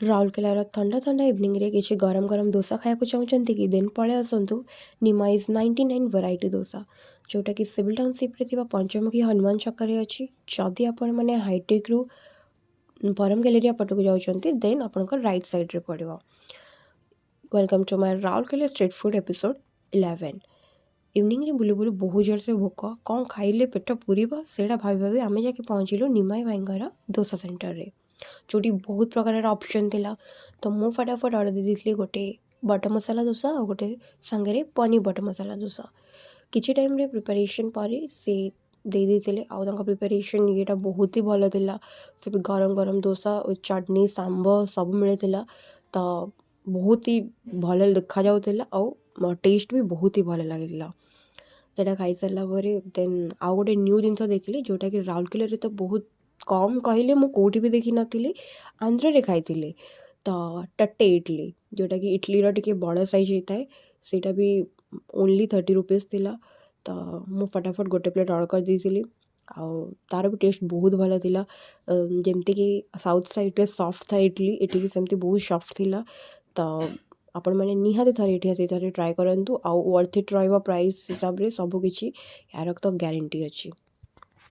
ରାଉରକେଲାର ଥଣ୍ଡା ଥଣ୍ଡା ଇଭିନିଂରେ କିଛି ଗରମ ଗରମ ଦୋସା ଖାଇବାକୁ ଚାହୁଁଛନ୍ତି କି ଦେନ୍ ପଳେଇ ଆସନ୍ତୁ ନିମା ଇଜ୍ 99 ଭେରାଇଟି ଦୋସା, ଯେଉଁଟାକି ସିଭିଲ୍ ଟାଉନସିପ୍ରେ ଥିବା ପଞ୍ଚମୁଖୀ ହନୁମାନ ଛକରେ ଅଛି। ଯଦି ଆପଣମାନେ ହାଇଟେକ୍ରୁ ବରମ ଗ୍ୟାଲେରିଆ ପଟକୁ ଯାଉଛନ୍ତି ଦେନ୍ ଆପଣଙ୍କ ରାଇଟ୍ ସାଇଡ଼୍ରେ ପଡ଼ିବ। Welcome to my Rourkela street food episode 11। ଇଭିନିଂରେ ବୁଲି ବୁଲି ବହୁତ ଜୋରସେ ଭୋକ, କ'ଣ ଖାଇଲେ ପେଟ ପୁରିବ ସେଇଟା ଭାବି ଭାବି ଆମେ ଯାଇକି ପହଞ୍ଚିଲୁ ନିମାଇ ଭାଇଙ୍କର ଦୋସା ସେଣ୍ଟରରେ, ଯେଉଁଠି ବହୁତ ପ୍ରକାରର ଅପସନ୍ ଥିଲା। ତ ମୁଁ ଫଟାଫଟ ଅର୍ଡ଼ର ଦେଇଦେଇଥିଲି ଗୋଟେ ବଟର ମସଲା ଦୋସା ଆଉ ଗୋଟେ ସାଙ୍ଗରେ ପନିର ବଟର ମସଲା ଦୋସା। କିଛି ଟାଇମ୍ରେ ପ୍ରିପାରେସନ୍ ପରେ ସେ ଦେଇଦେଇଥିଲେ, ଆଉ ତାଙ୍କ ପ୍ରିପାରେସନ୍ ଇଏଟା ବହୁତ ହି ଭଲ ଥିଲା। ସେ ବି ଗରମ ଗରମ ଦୋସା ଚଟନି ସାମ୍ବର ସବୁ ମିଳିଥିଲା। ତ ବହୁତ ହି ଭଲ ଦେଖାଯାଉଥିଲା ଆଉ ଟେଷ୍ଟ ବି ବହୁତ ହି ଭଲ ଲାଗିଥିଲା। ସେଇଟା ଖାଇସାରିଲା ପରେ ଦେନ୍ ଆଉ ଗୋଟେ ନ୍ୟୁ ଜିନିଷ ଦେଖିଲି, ଯେଉଁଟାକି ରାଉରକେଲାରେ ତ ବହୁତ କମ୍ କହିଲେ ମୁଁ କେଉଁଠି ବି ଦେଖିନଥିଲି। ଆନ୍ଧ୍ରରେ ଖାଇଥିଲି ତ ଟଟ୍ଟେ ଇଟଲି, ଯେଉଁଟାକି ଇଟଲିର ଟିକେ ବଡ଼ ସାଇଜ୍ ହେଇଥାଏ, ସେଇଟା ବି ଓନ୍ଲି 30 ରୁପିଜ୍ ଥିଲା। ତ ମୁଁ ଫଟାଫଟ ଗୋଟେ ପ୍ଲେଟ୍ ଅର୍ଡ଼ର କରିଦେଇଥିଲି ଆଉ ତା'ର ବି ଟେଷ୍ଟ ବହୁତ ଭଲ ଥିଲା। ଯେମିତିକି ସାଉଥ୍ ସାଇଡ଼୍ରେ ସଫ୍ଟ ଥାଏ ଇଟଲି, ଏଠି ବି ସେମିତି ବହୁତ ସଫ୍ଟ ଥିଲା। ତ ଆପଣମାନେ ନିହାତି ଥରେ ଏଠି ଆସି ଥରେ ଟ୍ରାଏ କରନ୍ତୁ, ଆଉ ୱାର୍ଥ ଇଟ୍ ରହିବ ପ୍ରାଇସ୍ ହିସାବରେ, ସବୁକିଛି ଏହାର ତ ଗ୍ୟାରେଣ୍ଟି ଅଛି।